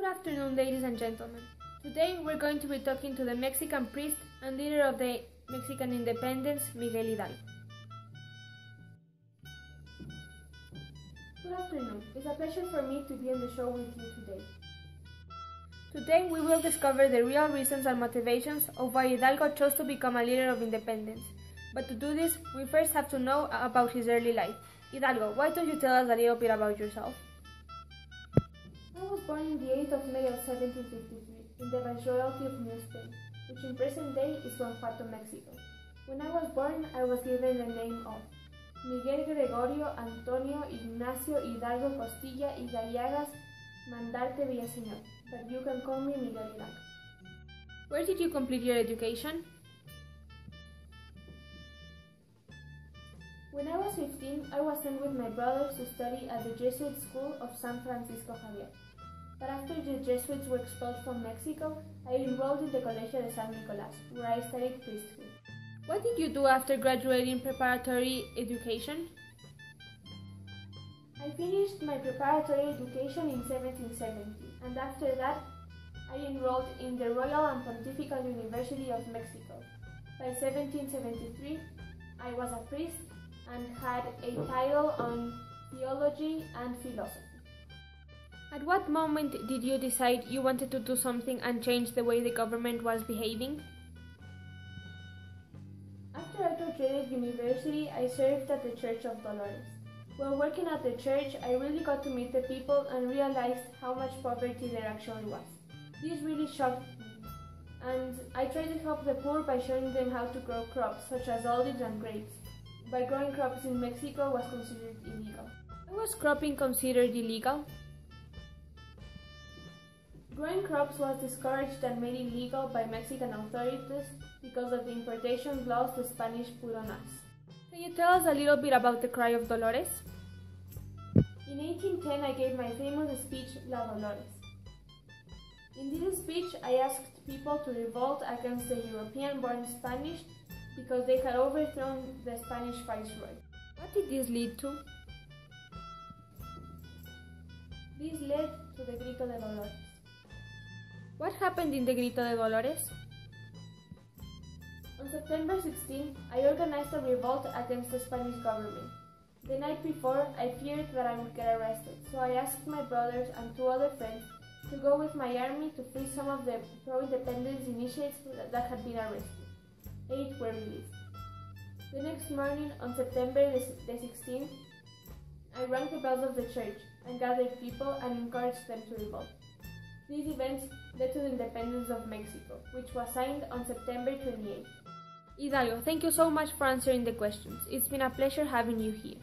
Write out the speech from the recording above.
Good afternoon, ladies and gentlemen. Today we're going to be talking to the Mexican priest and leader of the Mexican independence, Miguel Hidalgo. Good afternoon. It's a pleasure for me to be on the show with you today. Today we will discover the real reasons and motivations of why Hidalgo chose to become a leader of independence. But to do this, we first have to know about his early life. Hidalgo, why don't you tell us a little bit about yourself? I was born on the 8th of May of 1753 in the Viceroyalty of New Spain, which in present day is Guanajuato, Mexico. When I was born, I was given the name of Miguel Gregorio Antonio Ignacio Hidalgo Costilla y Gallagas Mandarte Villaseñor, but you can call me Miguel Hidalgo. Where did you complete your education? When I was 15, I was sent with my brothers to study at the Jesuit school of San Francisco Javier. But after the Jesuits were expelled from Mexico, I enrolled in the Colegio de San Nicolás, where I studied priesthood. What did you do after graduating preparatory education? I finished my preparatory education in 1770, and after that, I enrolled in the Royal and Pontifical University of Mexico. By 1773, I was a priest and had a title on theology and philosophy. At what moment did you decide you wanted to do something and change the way the government was behaving? After I graduated university, I served at the Church of Dolores. While working at the church, I really got to meet the people and realized how much poverty there actually was. This really shocked me, and I tried to help the poor by showing them how to grow crops such as olives and grapes. But growing crops in Mexico was considered illegal. Why was cropping considered illegal? Growing crops was discouraged and made illegal by Mexican authorities because of the importation laws the Spanish put on us. Can you tell us a little bit about the Cry of Dolores? In 1810, I gave my famous speech, La Dolores. In this speech, I asked people to revolt against the European-born Spanish because they had overthrown the Spanish viceroy. What did this lead to? This led to the Grito de Dolores. What happened in the Grito de Dolores? On September 16, I organized a revolt against the Spanish government. The night before, I feared that I would get arrested, so I asked my brothers and two other friends to go with my army to free some of the pro-independence initiates that had been arrested. 8 were released. The next morning, on September the 16th, I rang the bells of the church and gathered people and encouraged them to revolt. These events led to the independence of Mexico, which was signed on September 28th. Hidalgo, thank you so much for answering the questions. It's been a pleasure having you here.